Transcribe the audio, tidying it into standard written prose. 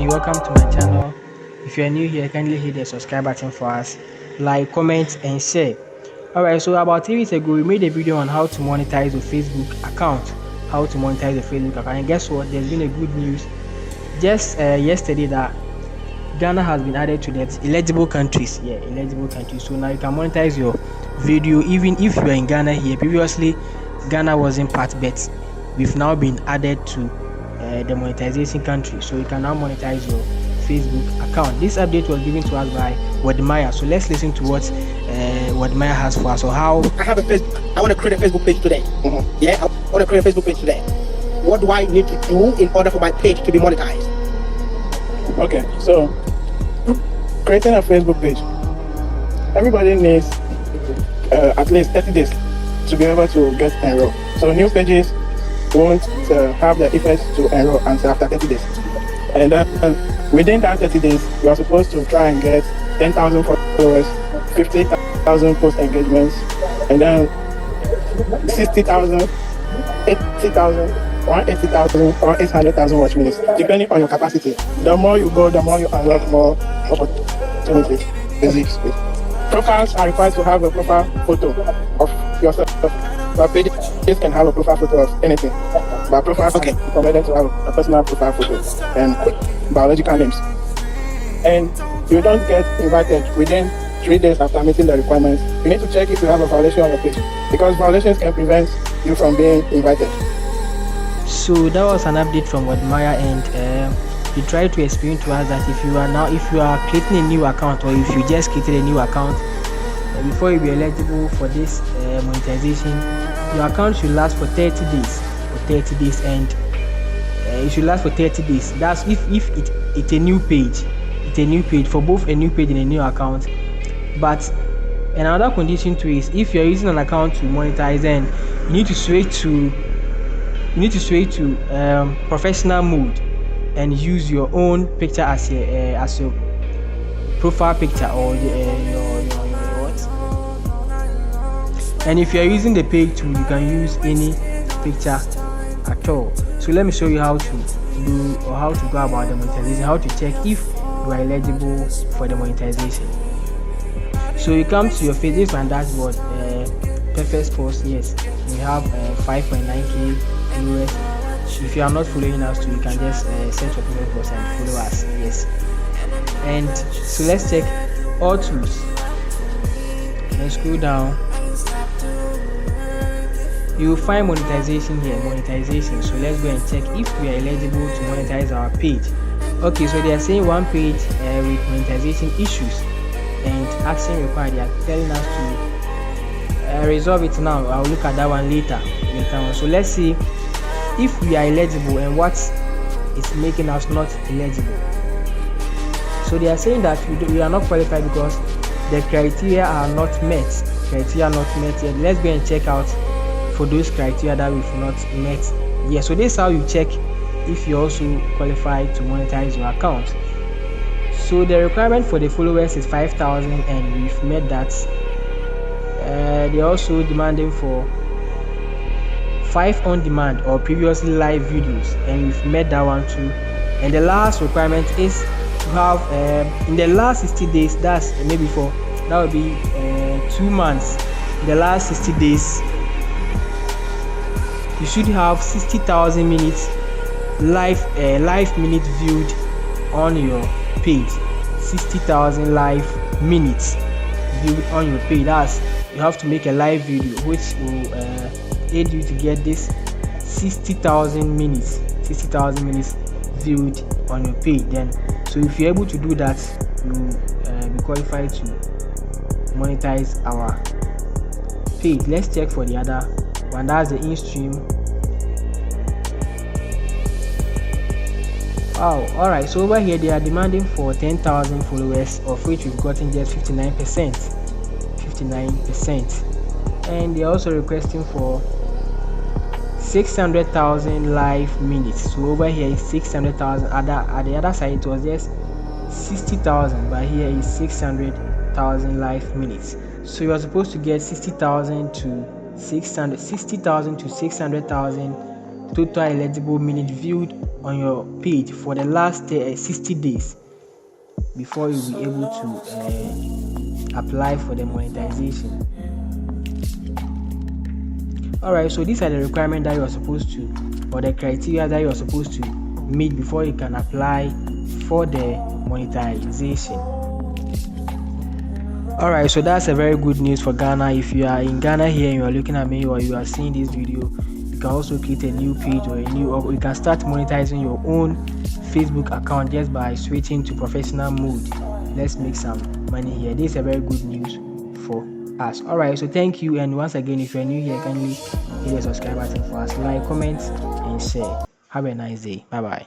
everybody, welcome to my channel. If you are new here, kindly hit the subscribe button for us, like, comment and share. Alright, so about 3 weeks ago we made a video on how to monetize your Facebook account. And guess what, there's been a good news just yesterday that Ghana has been added to the eligible countries. So now you can monetize your video even if you are in Ghana here. Previously Ghana wasn't part, but we've now been added to the monetization country, so you can now monetize your Facebook account. This update was given to us by Wadmaya, so let's listen to what Wadmaya has for us. So how I have a Facebook, I want to create a Facebook page today. Yeah, I want to create a Facebook page today. What do I need to do in order for my page to be monetized? Okay, so creating a Facebook page, everybody needs at least 30 days to be able to get enrolled. So new pages won't have the effect to enroll until after 30 days. And then within that 30 days, you are supposed to try and get 10,000 followers, 50,000 post engagements, and then 60,000, 80,000, 180,000 or 800,000 watch minutes, depending on your capacity. The more you go, the more you unlock more opportunities. Basically, profiles are required to have a profile photo of yourself. But pages can have a profile photo of anything. But profiles are recommended to have a personal profile photo and biological names. And you don't get invited within 3 days after meeting the requirements. You need to check if you have a violation on your page, because violations can prevent you from being invited. So that was an update from Wadmaya, and he tried to explain to us that if you are creating a new account, or if you just created a new account, before you be eligible for this monetization, your account should last for 30 days. And it should last for 30 days. That's if it's a new page. It's a new page for both a new page and a new account. But another condition to is if you're using an account to monetize, then you need to switch to professional mode and use your own picture as your profile picture, or your what. And if you're using the page tool, you can use any picture at all. So let me show you how to do, or how to go about the monetization, how to check if you are eligible for the monetization. So you come to your Facebook and dashboard, perfect post. Yes, we have 5.9k followers. If you are not following us too, you can just search for perfect post and follow us. Yes. And so let's check all tools and scroll down. You will find monetization here, monetization. So let's go and check if we are eligible to monetize our page. Okay, so they are saying one page with monetization issues and action required. They are telling us to resolve it now. I'll look at that one later on. So let's see if we are eligible and what is making us not eligible. So they are saying that we are not qualified because the criteria are not met. Yet. Let's go and check out for those criteria that we've not met. Yeah, so this is how you check if you also qualify to monetize your account. So the requirement for the followers is 5,000, and we've met that. They're also demanding for 5 on demand or previously live videos, and we've met that one too. And the last requirement is to have in the last 60 days, that would be 2 months. In the last 60 days you should have 60,000 minutes live minutes viewed on your page. 60,000 live minutes viewed on your page. That's, you have to make a live video which will aid you to get this 60,000 minutes viewed on your page. Then, so if you're able to do that, you be qualified to monetize our page. Let's check for the other one. That's the in-stream. Wow, alright, so over here they are demanding for 10,000 followers, of which we've gotten just 59%, and they're also requesting for 600,000 live minutes. So over here is 600,000. At the other side it was just 60,000, but here is 600,000 live minutes. So you are supposed to get 60,000 to 600,000 total eligible minutes viewed on your page for the last 60 days before you'll be able to apply for the monetization. Alright, so these are the requirements that you are supposed to, or the criteria that you are supposed to meet before you can apply for the monetization. Alright, so that's a very good news for Ghana. If you are in Ghana here and you are looking at me or you are seeing this video, you can also create a new page or you can start monetizing your own Facebook account just by switching to professional mode. Let's make some money here. This is a very good news for us. Alright, so thank you, and once again, if you are new here, kindly hit the subscribe button for us, like, comment and share. Have a nice day. Bye bye.